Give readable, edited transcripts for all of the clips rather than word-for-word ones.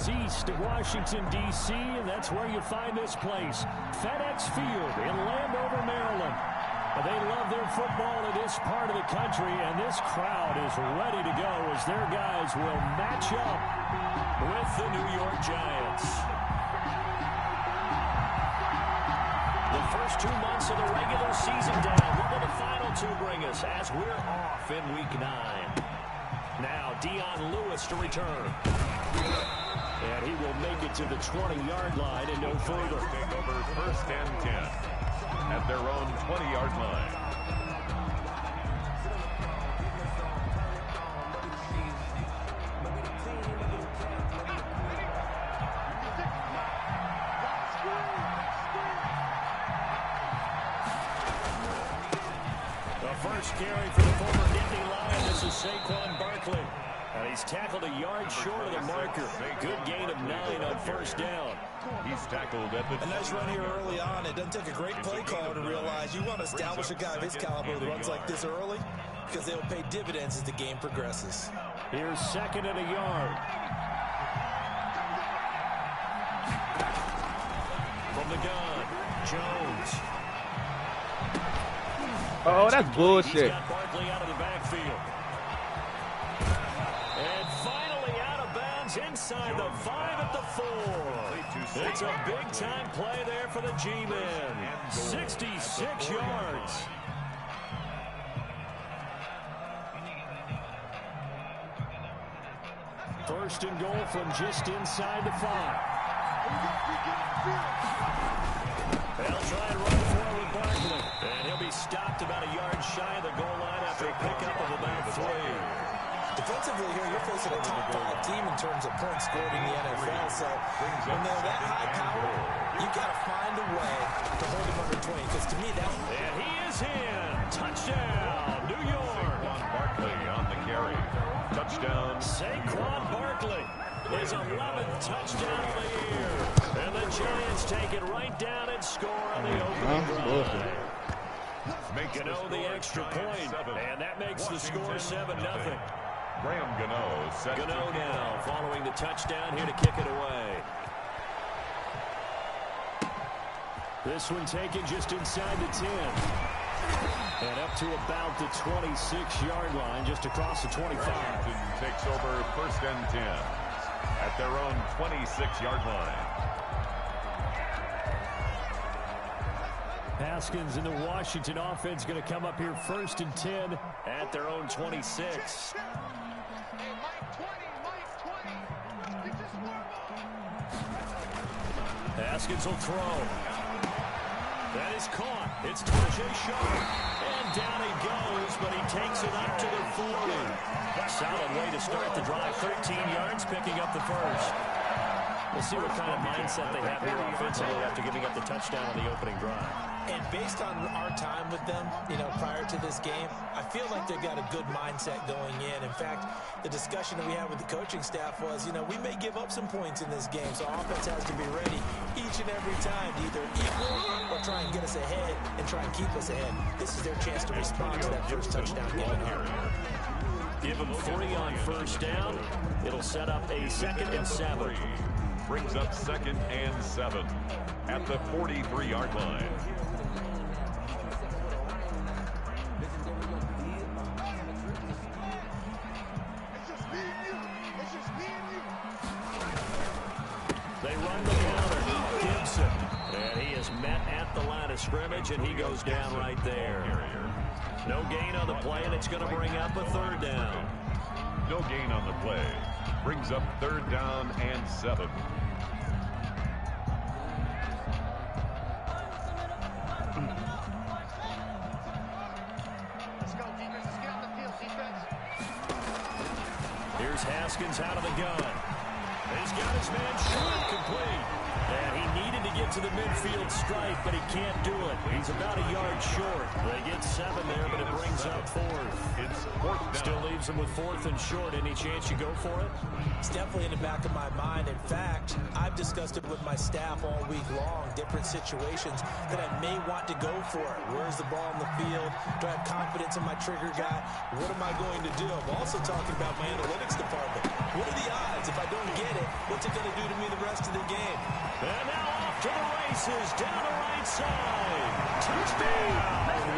miles east of Washington, D.C., and that's where you find this place, FedEx Field in Landover, Maryland. They love their football in this part of the country, and this crowd is ready to go as their guys will match up with the New York Giants. The first 2 months of the regular season down. What will the final two bring us as we're off in Week 9? Now Dion Lewis to return. And he will make it to the 20-yard line and no further. Take over 1st and 10 at their own 20-yard line. Carry for the former Nittany Lion. This is Saquon Barkley. And he's tackled a yard short of the marker. Good gain of 9 on 1st down. He's tackled at the... A nice run here early on. It doesn't take a great play caller to realize you want to establish a guy of his caliber that runs like this early because they'll pay dividends as the game progresses. Here's 2nd and a yard. From the gun, Jones. Oh, that's bullshit. He's got Barkley out of the backfield. And finally out of bounds inside the 5 at the 4. It's a big-time play there for the G-Men. 66 yards. First and goal from just inside the 5. They'll try and run forward Barkley. And he'll be stopped about a yard shy of the goal line after a pickup of about 3. Defensively here, you're facing a top 5 team in terms of points scored in the NFL. So when they're that high power, you got to find a way to hold them under 20. Because to me, that's... And he is in. Touchdown, New York. Barkley on the carry. Touchdown. Saquon Barkley. His 11th touchdown of the year. And the Giants take it right down and score on the opening drive. Gano the extra point, and that makes the score 7-0. Graham Gano set. Gano now following the touchdown here to kick it away. This one taken just inside the 10. And up to about the 26-yard line, just across the 25. Washington takes over 1st and 10 at their own 26-yard line. Haskins and the Washington offense going to come up here 1st and 10 at their own 26. Haskins will throw. That is caught. It's Tajay Sharp. And down he goes, but he takes it up to the 40. Solid way to start the drive. 13 yards, picking up the first. We'll see what kind of mindset they have here offensively after giving up the touchdown on the opening drive. And based on our time with them, prior to this game, I feel like they've got a good mindset going in. In fact, the discussion that we had with the coaching staff was, we may give up some points in this game, so offense has to be ready each and every time to either equal or try and get us ahead and try and keep us ahead. This is their chance to respond to that first touchdown given up. Give them 3 on 1st down. It'll set up a 2nd and 7. Brings up 2nd and 7 at the 43-yard line. They run the counter. Gibson. And he is met at the line of scrimmage, and he goes down right there. No gain on the play, and it's going to bring up a 3rd down. No gain on the play. Brings up 3rd down and 7. Here's Haskins out of the gun. He's got his man short, complete. And he needed to get to the midfield stripe, but he can't do it. He's about a yard short. They get 7 there, but it brings up 4th. It's 4th down. Still leaves them with 4th and short. Any chance you go for it? It's definitely in the back of my mind. In fact, I've discussed it with my staff all week long, different situations that I may want to go for it. Where's the ball in the field? Do I have confidence in my trigger guy? What am I going to do? I'm also talking about my analytics department. What are the odds if I don't get it? what's it going to do to me the rest of the game? And now off to the races, down the right side. Touchdown,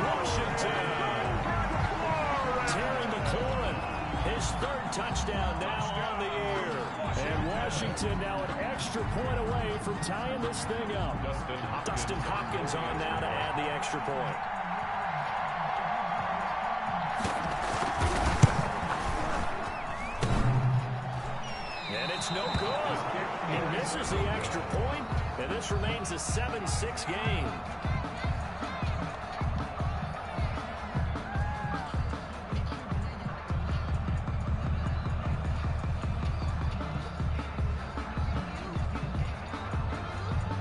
Washington. Terry McLaurin, his third touchdown now on the year. And Washington now an extra point away from tying this thing up. Dustin Hopkins on now to add the extra point. And it's no good. He misses the extra point, and this remains a 7-6 game.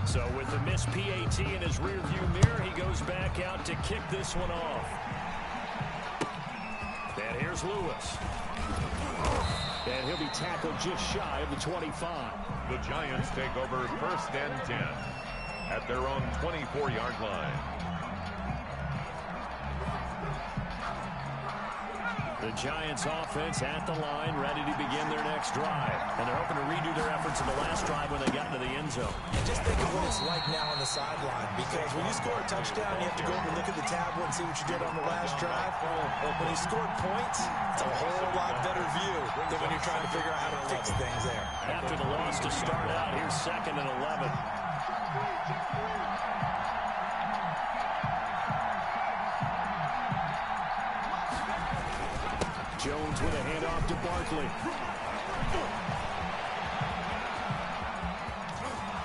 So with the missed PAT in his rearview mirror, he goes back out to kick this one off. And here's Lewis. And he'll be tackled just shy of the 25. The Giants take over 1st and 10 at their own 24-yard line. The Giants offense at the line, ready to begin their next drive. And they're hoping to redo their efforts in the last drive when they got into the end zone. And just think of what it's like now on the sideline, because when you score a touchdown, you have to go over and look at the tablet and see what you did on the last drive. When you scored points, it's a whole lot better view than when you're trying to figure out how to fix things there. After the loss to start out, here's 2nd and 11. Jones with a handoff to Barkley.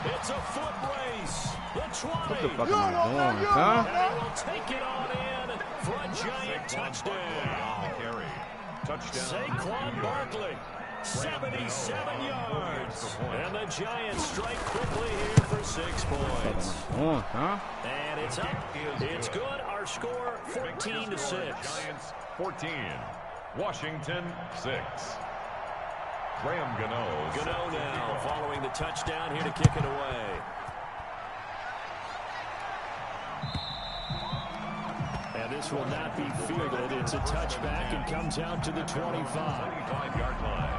It's a foot race. The 20. What the fuck am I doing, huh? And he will take it on in for a Giant touchdown. Carry. Touchdown. Saquon Barkley, 77 yards. And the Giants strike quickly here for 6 points. Huh? And it's up. It's good. Our score, 14-6. Giants 14. Washington 6. Graham Gano. Gano now following the touchdown here to kick it away. And this will not be fielded. It's a touchback and comes out to the 25. 25-yard line.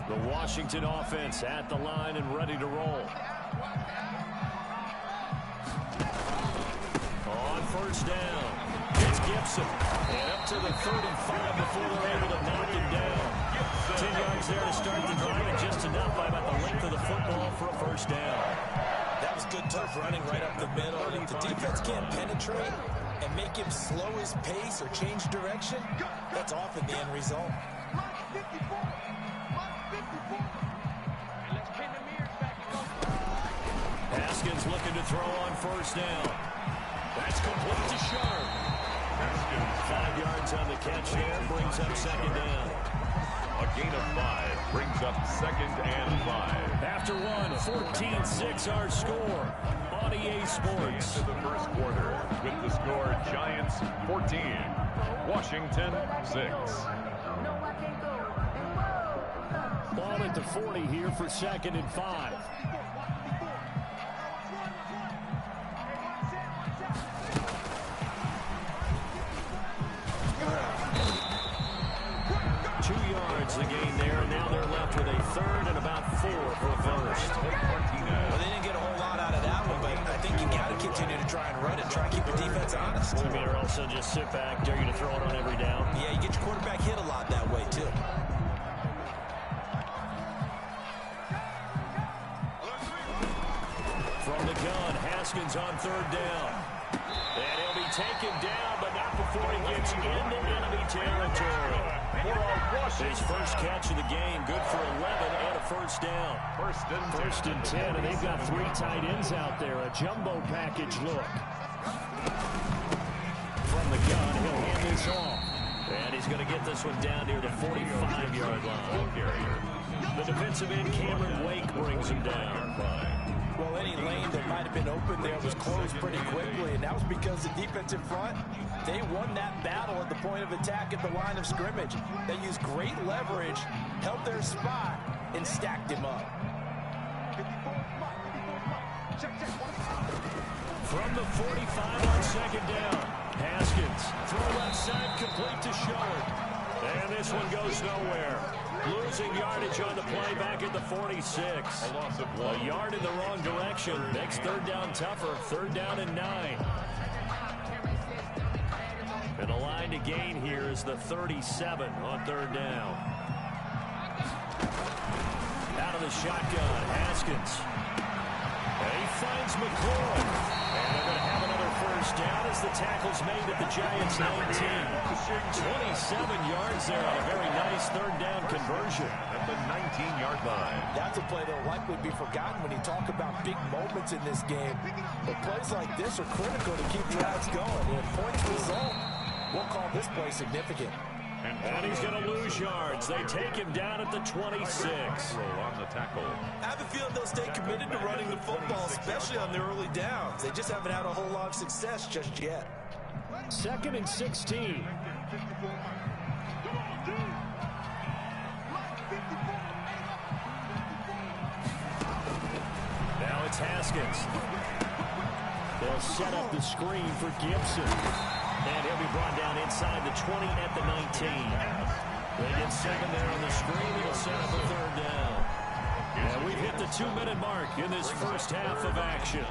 The Washington offense at the line and ready to roll. On 1st down, it's Gibson. And up to the 35 before they're able to knock him down. 10 yards there to start the drive, and just enough by about the length of the football for a 1st down. That was good, tough running right up the middle. And if the defense can't penetrate and make him slow his pace or change direction, that's often the end result. Haskins looking to throw on 1st down. That's complete to Sharp. 5 yards on the catch there, brings up 2nd down. A gain of 5 brings up 2nd and 5. After one, 14-6 our score on EA Sports. Into the 1st quarter with the score Giants 14, Washington 6. Ball at the 40 here for 2nd and 5. The gain there, and now they're left with a 3rd and about 4 for a 1st. Well, they didn't get a whole lot out of that one, but I think you got to continue to try and run it, try and keep your defense honest. I mean, or also just sit back, dare you to throw it on every down. Yeah, you get your quarterback hit a lot that way, too. From the gun, Haskins on 3rd down. And he'll be taken down, but not before he gets into enemy territory. His 1st catch of the game, good for 11 and a 1st down. 1st and 10, and they've got 3 tight ends out there. A jumbo package look. From the gun, he'll hand this off. And he's going to get this one down near the 45-yard line. The defensive end, Cameron Wake, brings him down. Well, any lane that might have been open there was closed pretty quickly, and that was because the defensive front, they won that battle at the point of attack at the line of scrimmage. They used great leverage, held their spot, and stacked him up. From the 45 on 2nd down, Haskins through left side, complete to Sharp. And this one goes nowhere. Losing yardage on the play back at the 46. A loss of 1. A yard in the wrong direction. Makes third down tougher. Third down and 9. And the line to gain here is the 37 on third down. Out of the shotgun, Haskins. And he finds McLaurin. And they're going to have another first down as the tackle's made at the Giants' 19. 27 yards there on a very nice third down conversion. At the 19-yard line. That's a play that will likely be forgotten when you talk about big moments in this game. But plays like this are critical to keep drives going. And if points result, we'll call this play significant. And he's going to lose yards. They take him down at the 26. On the tackle. I have a feeling they'll stay committed to running the football, especially on the early downs. They just haven't had a whole lot of success just yet. 2nd and 16. Now it's Haskins. They'll set up the screen for Gibson. And he'll be brought down inside the 20 at the 19. They get 7 there on the screen. It'll set up a third down. And we've hit the 2-minute mark in this first half of action.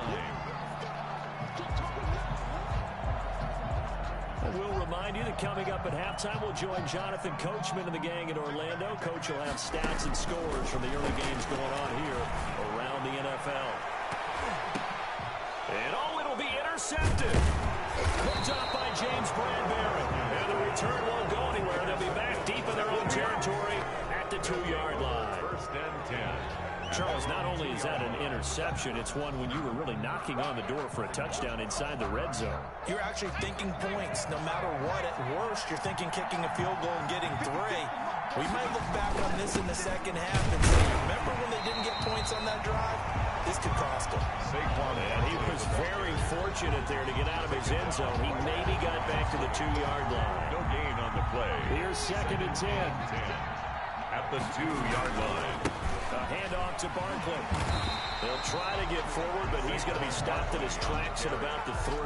And we'll remind you that coming up at halftime, we'll join Jonathan Coachman and the gang in Orlando. Coach will have stats and scores from the early games going on here around the NFL. And it'll be intercepted. Picked up by James Bradbury. And the return won't go anywhere. They'll be back deep in their own territory at the 2-yard line. First and 10. Charles, not only is that an interception, it's one when you were really knocking on the door for a touchdown inside the red zone. You're actually thinking points no matter what. At worst, you're thinking kicking a field goal and getting 3. We might look back on this in the second half and say, remember when they didn't get points on that drive? This could cost them. And he was very fortunate there to get out of his end zone. He maybe got back to the 2-yard line. No gain on the play. Here's 2nd and 10. At the 2-yard line. A handoff to Barkley. They'll try to get forward, but he's going to be stopped in his tracks at about the 3.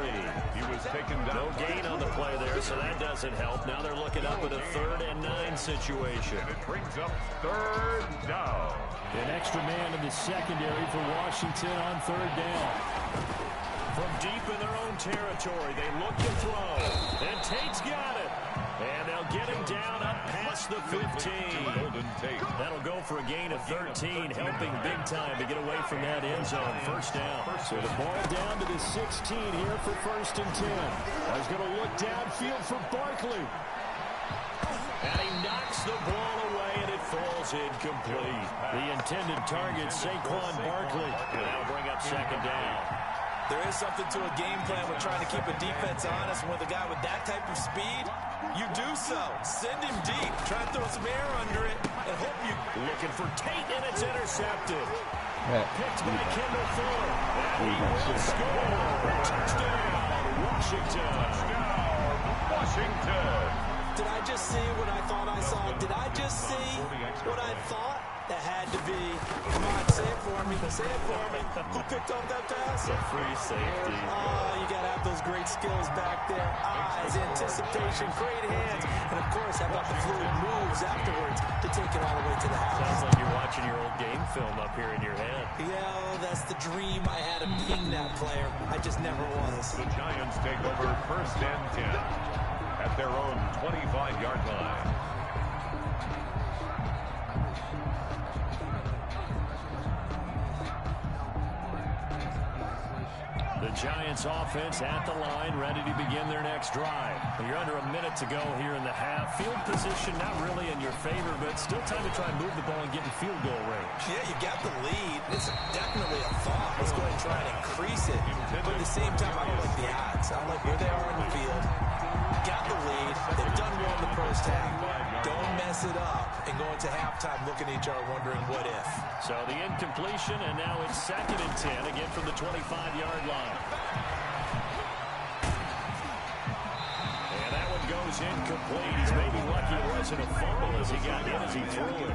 He was taken down. No gain on the play there, so that doesn't help. Now they're looking up at a 3rd and 9 situation. And it brings up third down. An extra man in the secondary for Washington on third down. From deep in their own territory, they look to throw. And Tate's got it. And they'll get him down up past the 15. That'll go for a gain of 13, helping big time to get away from that end zone. First down. So the ball down to the 16 here for 1st and 10. He's going to look downfield for Barkley. And he knocks the ball away, and it falls incomplete. The intended target, Saquon Barkley. And that'll bring up 2nd down. There is something to a game plan with trying to keep a defense honest. And with a guy with that type of speed, you do so. Send him deep. Try and throw some air under it and hope you... Looking for Tate, and it's intercepted. Yeah. Picked by Kendall Fuller. And he will score. Touchdown, Washington. Washington. Did I just see what I thought I saw? Did I just see what I thought? That had to be. Come on, say it for me. Say it for me. Who picked up that pass? The free safety. Oh, you got to have those great skills back there. Eyes, anticipation, great hands. And, of course, how about the fluid moves afterwards to take it all the way to the house? Sounds like you're watching your old game film up here in your head. Yeah, that's the dream I had of being that player. I just never was. The Giants take over 1st and 10 at their own 25-yard line. The Giants offense at the line, ready to begin their next drive. You're under a minute to go here in the half. Field position not really in your favor, but still time to try and move the ball and get in field goal range. Yeah, you got the lead. It's definitely a thought. Let's go ahead and try and increase it. But at the same time, I don't like the odds. I don't like where they are in the field. Got the lead. They've done well in the first half. Don't mess it up and go into halftime looking at each other wondering what if. So the incompletion, and now it's 2nd and 10, again from the 25-yard line. And that one goes incomplete. He's maybe lucky it wasn't a fumble as he got hit as he threw it.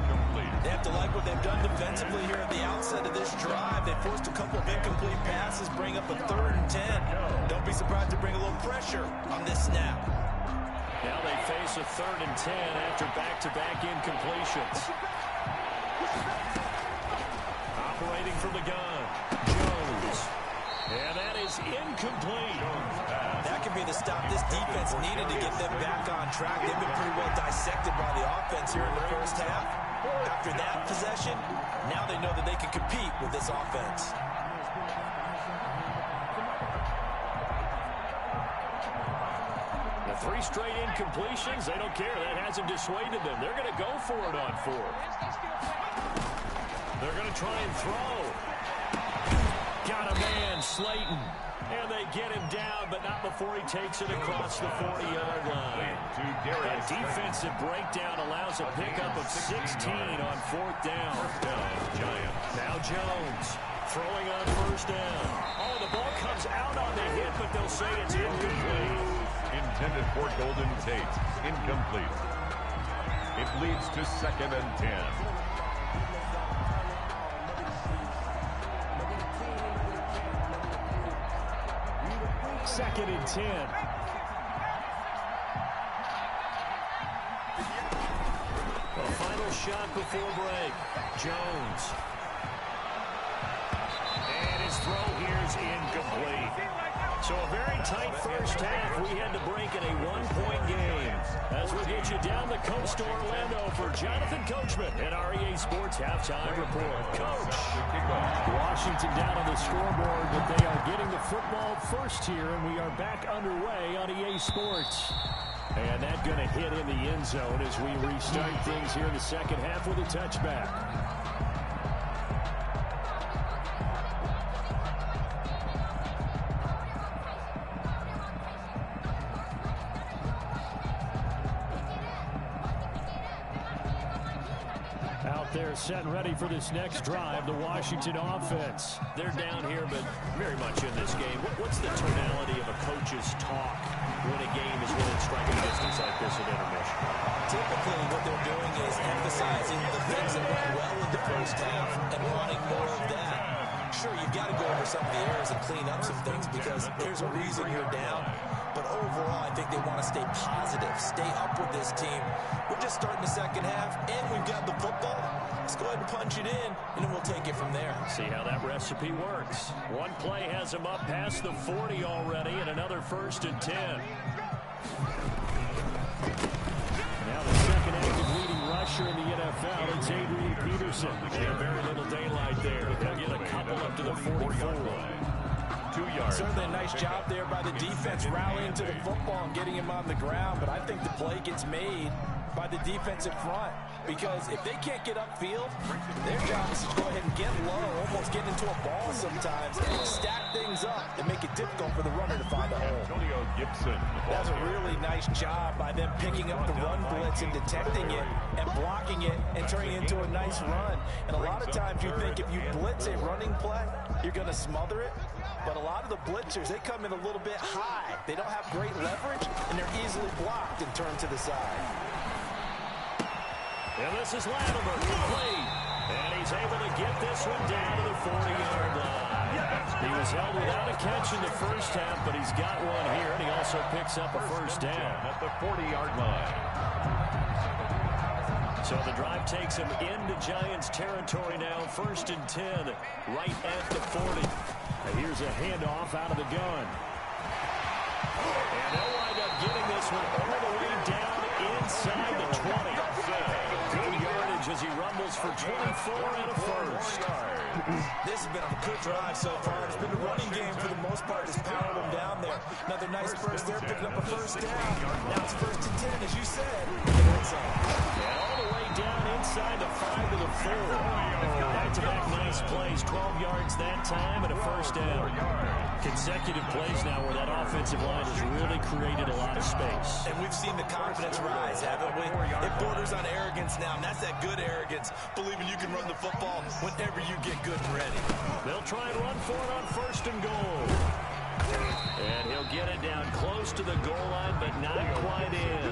They have to like what they've done defensively here at the outset of this drive. They forced a couple of incomplete passes, bring up a 3rd and 10. Don't be surprised to bring a little pressure on this snap. Now they face a 3rd and 10 after back-to-back incompletions. Operating from the gun, Jones. And that is incomplete. That could be the stop this defense needed to get them back on track. They've been pretty well dissected by the offense here in the first half. After that possession, now they know that they can compete with this offense. The 3 straight incompletions, they don't care. That hasn't dissuaded them. They're going to go for it on 4th. They're going to try and throw. Got a man, Slayton. And they get him down, but not before he takes it across the 40-yard line. That defensive breakdown allows a pickup of 16 on 4th down. Giant. Now Jones throwing on 1st down. Oh, the ball comes out on the hit, but they'll say it's incomplete. Intended for Golden Tate. Incomplete. It leads to 2nd and 10. Second and 10. A final shot before break. Jones. And his throw here's incomplete. So a very tight first half. We had to break in a 1-point game. As we'll get you down the coast to Orlando for Jonathan Coachman at our EA Sports Halftime Report. Coach. Washington down on the scoreboard, but they are getting the football first here, and we are back underway on EA Sports. And that's going to hit in the end zone as we restart things here in the second half with a touchback. They're set and ready for this next drive, the Washington offense. They're down here, but very much in this game. What's the tonality of a coach's talk when a game is within striking distance like this at intermission? Typically, what they're doing is emphasizing the things that went well in the first half and wanting more of that. Sure, you've got to go over some of the errors and clean up some things because there's a reason you're down. But overall, I think they want to stay positive, stay up with this team. We're just starting the second half, and we've got the football. Let's go ahead and punch it in, and then we'll take it from there. See how that recipe works. One play has him up past the 40 already, and another 1st and 10. Now the second active leading rusher in the NFL, it's Adrian Peterson. Yeah, very little daylight there. They'll get a couple up to the 44 line. 2 yards. Certainly a nice job there by the defense rallying to the football and getting him on the ground, but I think the play gets made by the defensive front because if they can't get upfield, their job is to go ahead and get low, almost get into a ball sometimes, stack things up and make it difficult for the runner to find a hole. Antonio Gibson. That's a really nice job by them picking up the run blitz and detecting it and blocking it and turning it into a nice run. And a lot of times you think if you blitz a running play, you're going to smother it. But a lot of the blitzers, they come in a little bit high. They don't have great leverage, and they're easily blocked and turned to the side. And this is Latimer, complete. And he's able to get this one down to the 40-yard line. He was held without a catch in the first half, but he's got one here, and he also picks up a 1st down. At the 40-yard line. So the drive takes him into Giants territory now. 1st and 10, right at the 40. And here's a handoff out of the gun. And they'll wind up getting this one all the way down inside the 20. Good yardage as he rumbles for 24 and a 1st. This has been a good drive so far. It's been a running game for the most part. Just powered them down there. Another nice burst there, picking up a 1st down. Now it's 1st and 10, as you said. And all the way down inside the 5 to the 4. Back-to-back nice plays. 12 yards that time and a 1st down. Consecutive plays now where that offensive line has really created a lot of space. And we've seen the confidence rise, haven't we? It borders on arrogance now, and that's that good arrogance, believing you can run the football whenever you get good and ready. They'll try and run for it on 1st and goal. And he'll get it down close to the goal line, but not quite in.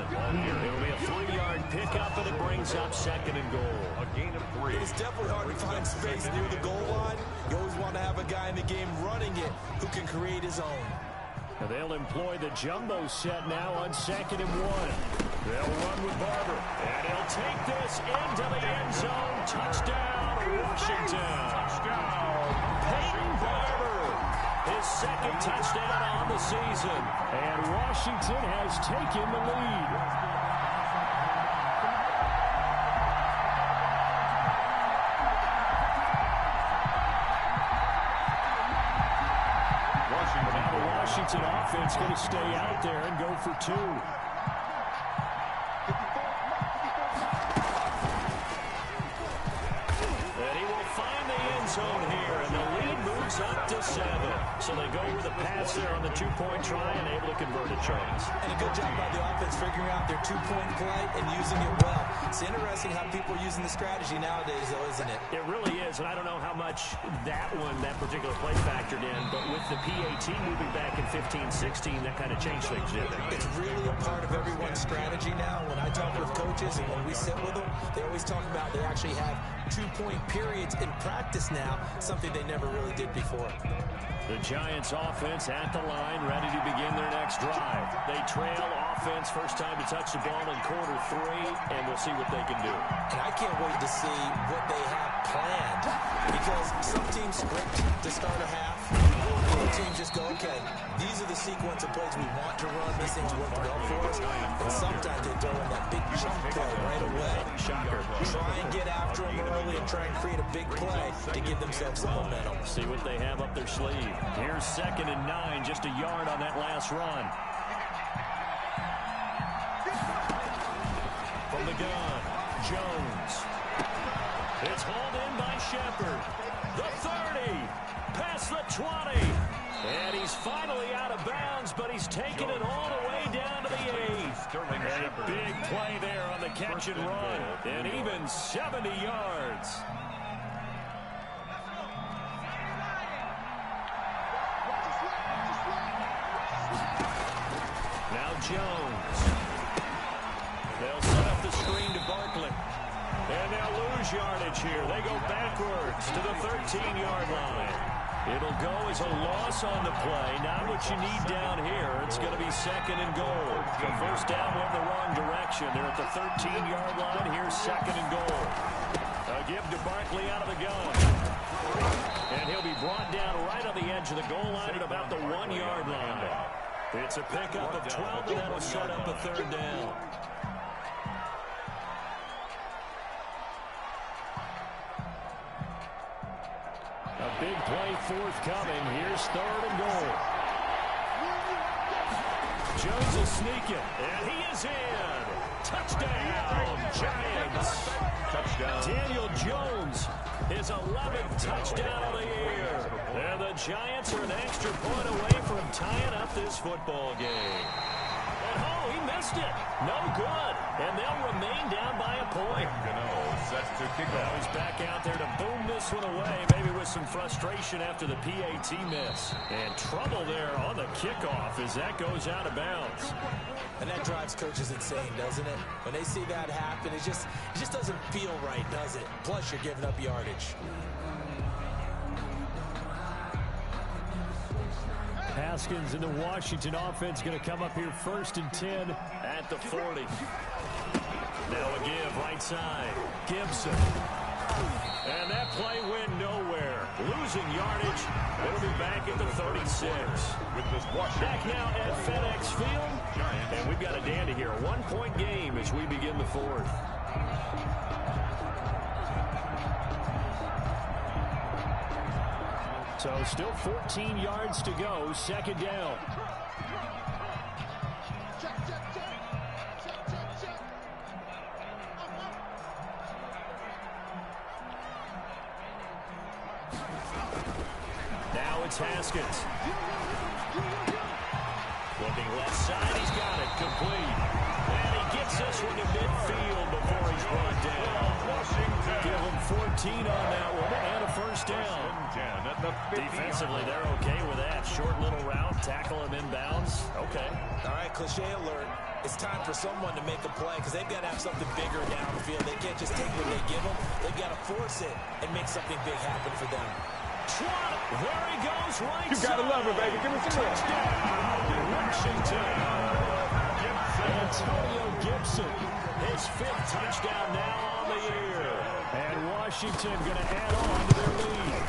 It'll be a 3-yard pickup, and it brings up 2nd and goal. A gain of 3. It's definitely hard to find space near the goal line. You always want to have a guy in the game running it who can create his own. And they'll employ the jumbo set now on 2nd and 1. They'll run with Barber. And he'll take this into the end zone. Touchdown, Washington. Touchdown, Peyton Barber. His second touchdown on the season. And Washington has taken the lead. Now the Washington offense going to stay out there and go for two. Zone here, and the lead moves up to 7. So they go with the pass there on the two-point try and able to convert it, Charles. And a good job by the offense figuring out their two-point play and using it well. It's interesting how people are using the strategy nowadays, though, isn't it? It really is, and I don't know how much that particular play factored in, but with the PAT moving back in 15-16, that kind of changed things, didn't it? It's really a part of everyone's strategy now. When I talk with coaches and when we sit with them, they always talk about they actually have two-point periods in practice now, something they never really did before. The Giants offense at the line, ready to begin their next drive. They trail offense, first time to touch the ball in quarter 3, and we'll see what they can do. And I can't wait to see what they have planned, because some teams script to start a half. Other teams just go, okay, these are the sequence of plays we want to run. These things work well for us. And sometimes they throw in that big chunk play right away. Shocker. Try and get after them early and try and create a big play to give themselves some momentum. See what they have up their sleeve. Here's 2nd and 9, just a yard on that last run. From the gun, Jones. It's hauled in by Shepard. The 30, past the 20. And he's finally out of bounds, but he's taken it all the way down to the 8. And a big play there on the catch and run. And even 70 yards. Now Jones. They'll set up the screen to Barkley. And they'll lose yardage here. They go backwards to the 13-yard line. It'll go as a loss on the play. Not what you need down here. It's going to be 2nd and goal. The first down went the wrong direction. They're at the 13-yard line. Here's 2nd and goal. A give to Barkley out of the gun. And he'll be brought down right on the edge of the goal line at about the 1-yard line. It's a pickup of 12, and that'll set up a 3rd down. A big play forthcoming. Here's 3rd and goal. Jones will sneak it, and he is in. Touchdown, Giants. Touchdown. Daniel Jones, his 11th touchdown of the year. And the Giants are an extra point away from tying up this football game. And oh, he missed it. No good. And they'll remain down by a point. Now he's back out there to boom this one away, maybe with some frustration after the PAT miss. And trouble there on the kickoff as that goes out of bounds. And that drives coaches insane, doesn't it? When they see that happen, it just doesn't feel right, does it? Plus, you're giving up yardage. Haskins and the Washington offense going to come up here 1st and 10 at the 40. Now a give right side. Gibson. And that play went nowhere. Losing yardage. It'll be back at the 36. Back now at FedEx Field. And we've got a dandy here. A 1-point game as we begin the 4th. So still 14 yards to go. 2nd down. Now it's Haskins. Looking left side. He's got it. Complete. And he gets this one to midfield before he's brought down. Give him 14 on that one and a 1st down. Defensively, they're okay with that. Short little route, tackle him inbounds. Okay. All right, cliche alert. It's time for someone to make a play because they've got to have something bigger downfield. They can't just take what they give them. They've got to force it and make something big happen for them. There he goes, right You gotta love her, baby. Give me some more. Touchdown, Washington. Antonio Gibson. His 5th touchdown now on the year. And Washington going to add on to their lead.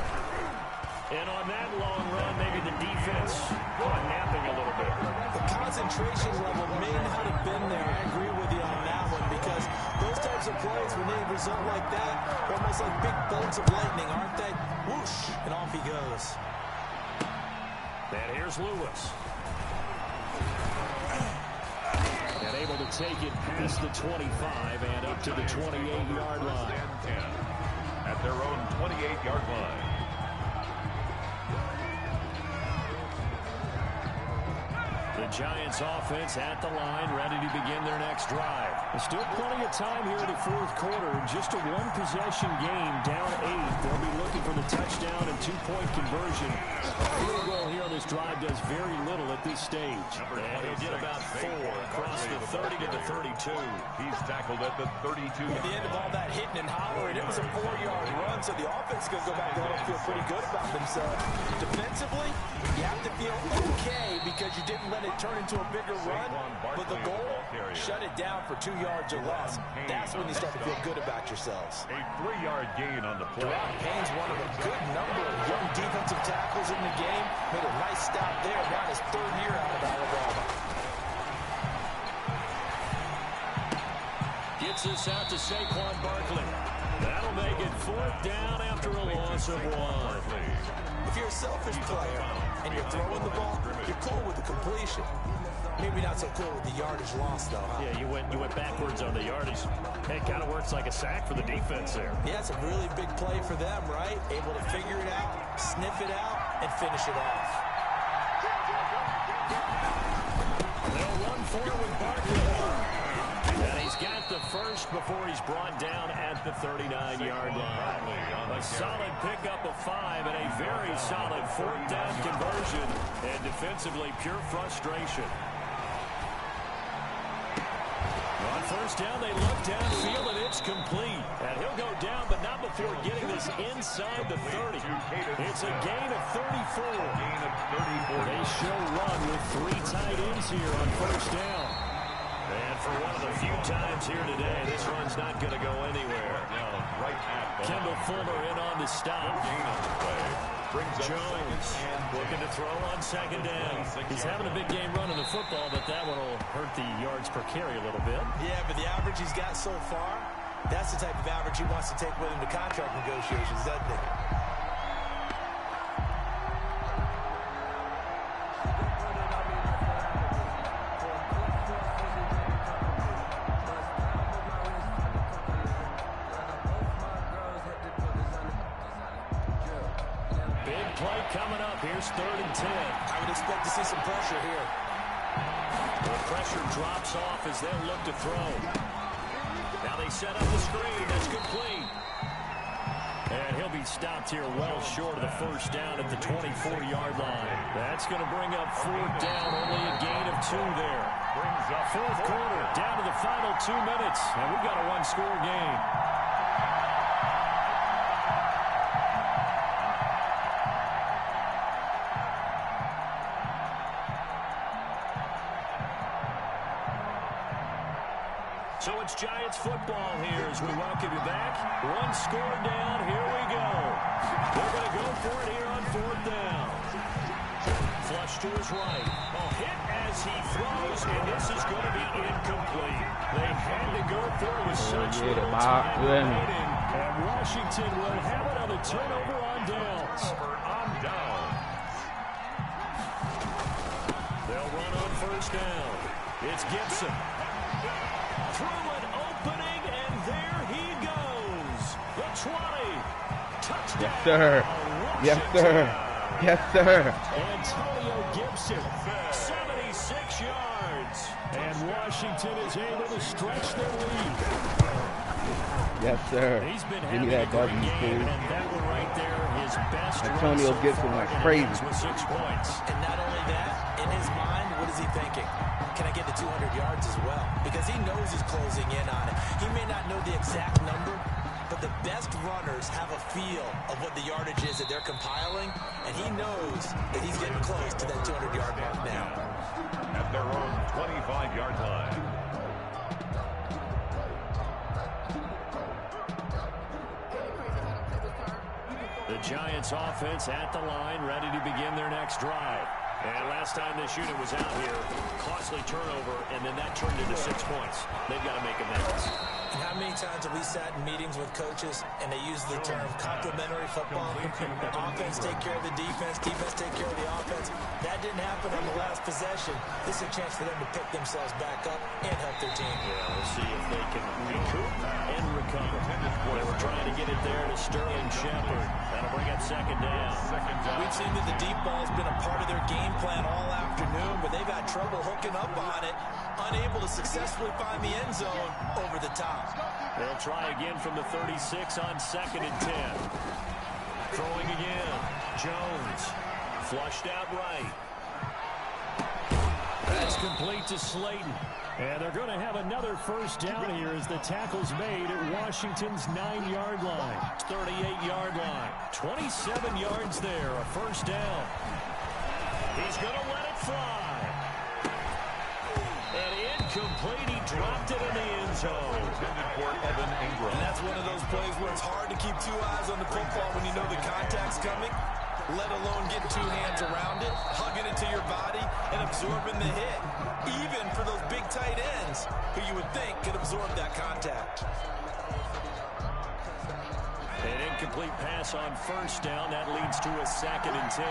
And on that long run, maybe the defense napping a little bit. The concentration level may not have been there. I agree with you on that one, because those types of plays, when they result like that, they're almost like big bolts of lightning, aren't they? Whoosh, and off he goes. And here's Lewis. And able to take it past the 25 and up to the 28-yard line. At their own 28-yard line. The Giants offense at the line, ready to begin their next drive. There's still plenty of time here in the fourth quarter. Just a one-possession game, down 8. They'll be looking for the touchdown and 2-point conversion. Field goal here on this drive does very little at this stage. And he did about 4 across the 30 to the 32. He's tackled at the 32. At the end of all that hitting and hollering, it was a 4-yard run, so the offense is going to go back home and feel pretty good about themselves. Defensively, you have to feel okay because you didn't let it turn into a bigger run, but the goal, shut it down for 2 yards or less. That's when you start to feel good about yourselves. A 3-yard gain on the play. Payne's one of a good number of young defensive tackles in the game. Made a nice stop there. Now his 3rd year out of Alabama. Gets this out to Saquon Barkley. That'll make it 4th down after a loss of 1. If you're a selfish player and you're throwing the ball, you're cool with the completion. Maybe not so cool with the yardage loss, though, huh? Yeah, you went backwards on the yardage. It kind of works like a sack for the defense there. Yeah, it's a really big play for them, right? Able to figure it out, sniff it out, and finish it off. They'll run for it with Barkley. And he's got the first before he's brought down at the 39-yard line. A solid pickup of 5 and a very solid 4th down conversion. And defensively, pure frustration. On 1st down, they look downfield, and it's complete. And he'll go down, but not before getting this inside the 30. It's a gain of 34. They show run with 3 tight ends here on 1st down. And for one of the few times here today, this run's not going to go anywhere. Kendall Fuller in on the stop. Jones looking to throw on 2nd down. He's having a big game running the football, but that one will hurt the yards per carry a little bit. Yeah, but the average he's got so far, that's the type of average he wants to take with him to contract negotiations, doesn't it? Play coming up. Here's 3rd and 10. I would expect to see some pressure here. The pressure drops off as they'll look to throw. Now they set up the screen. That's complete. And he'll be stopped here well short of the 1st down at the 24-yard line. That's going to bring up 4th down. Only a gain of 2 there. 4th quarter, down to the final 2 minutes. And we've got a 1-score game. So it's Giants football here as we welcome you back. 1 score down. Here we go. They're going to go for it here on 4th down. Flush to his right. Hit as he throws, and this is going to be incomplete. They had to go for it with such little time remaining. And Washington will have it on the turnover on downs. They'll run on 1st down. It's Gibson. Through an opening, and there he goes. The 20. Touchdown. Yes, sir. Yes, sir. Yes, sir. Antonio Gibson. 76 yards. And Washington is able to stretch their lead. Yes, sir. He's been Give me that great W, game, please. and that one right there, his best. Antonio Gibson went crazy. With 6 points. And not only that, in his mind, what is he thinking? Can I get to 200 yards as well? Because he knows he's closing in on it. He may not know the exact number, but the best runners have a feel of what the yardage is that they're compiling, and he knows that he's getting close to that 200-yard mark now. At their own 25-yard line. The Giants offense at the line, ready to begin their next drive. And last time this unit was out here, costly turnover, and then that turned into 6 points. They've got to make amends. And how many times have we sat in meetings with coaches and they use the term complementary football? Offense take care of the defense, defense take care of the offense. That didn't happen on the last possession. This is a chance for them to pick themselves back up and help their team. Yeah, we'll see if they can recoup and recover. They were trying to get it there to Sterling Shepard. That'll bring up second down. We've seen that the deep ball's been a part of their game plan all afternoon, but they've had trouble hooking up on it, unable to successfully find the end zone over the top. They'll try again from the 36 on 2nd and 10. Throwing again. Jones. Flushed out right. That's complete to Slayton. And they're going to have another first down here as the tackle's made at Washington's 9-yard line. 38-yard line. 27 yards there. A first down. He's going to let it fly. And incomplete. He dropped it in the end zone. Intended for Evan Ingram. And that's one of those plays where it's hard to keep 2 eyes on the football when you know the contact's coming, let alone get 2 hands around it, hugging it to your body, and absorbing the hit. Even for those big tight ends who you would think could absorb that contact. An incomplete pass on first down. That leads to a 2nd and 10.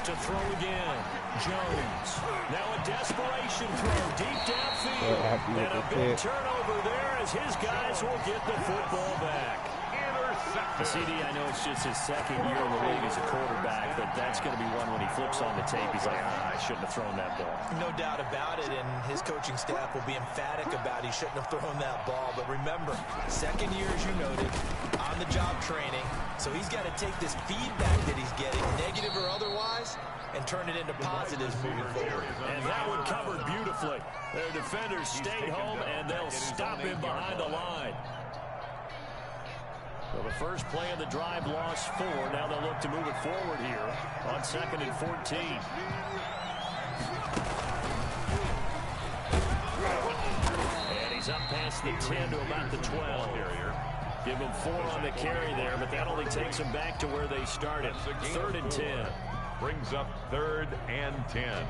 To throw again. Jones. Now a desperation throw deep downfield. And a big turnover there as his guys will get the football back. CD, I know it's just his 2nd year in the league as a quarterback, but that's going to be one when he flips on the tape. He's like, I shouldn't have thrown that ball. No doubt about it, and his coaching staff will be emphatic about he shouldn't have thrown that ball. But remember, 2nd year, as you noted, on-the-job training, so he's got to take this feedback that he's getting, negative or otherwise, and turn it into positives moving forward. And that one covered beautifully. Their defenders stayed home, and they'll stop him behind the line. So the first play of the drive lost 4. Now they'll look to move it forward here on 2nd and 14. And he's up past the 10 to about the 12. Give him 4 on the carry there, but that only takes them back to where they started. 3rd and 10. Brings up 3rd and 10.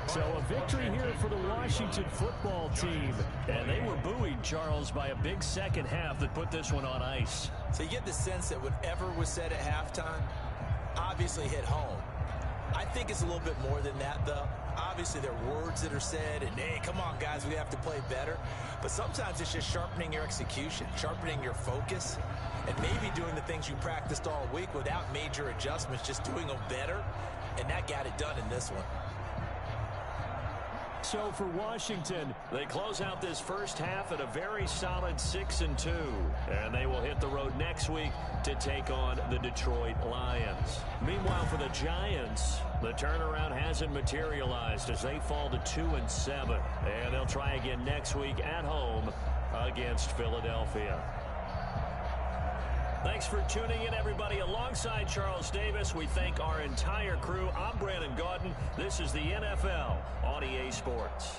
So a victory here for the Washington football team. And they were buoyed, Charles, by a big second half that put this one on ice. So you get the sense that whatever was said at halftime obviously hit home. I think it's a little bit more than that, though. Obviously, there are words that are said, and, hey, come on, guys, we have to play better. But sometimes it's just sharpening your execution, sharpening your focus, and maybe doing the things you practiced all week without major adjustments, just doing them better. And that got it done in this one. So for Washington, they close out this first half at a very solid 6-2. And they will hit the road next week to take on the Detroit Lions. Meanwhile, for the Giants, the turnaround hasn't materialized as they fall to 2-7. And they'll try again next week at home against Philadelphia. Thanks for tuning in, everybody. Alongside Charles Davis, we thank our entire crew. I'm Brandon Gaudin. This is the NFL on EA Sports.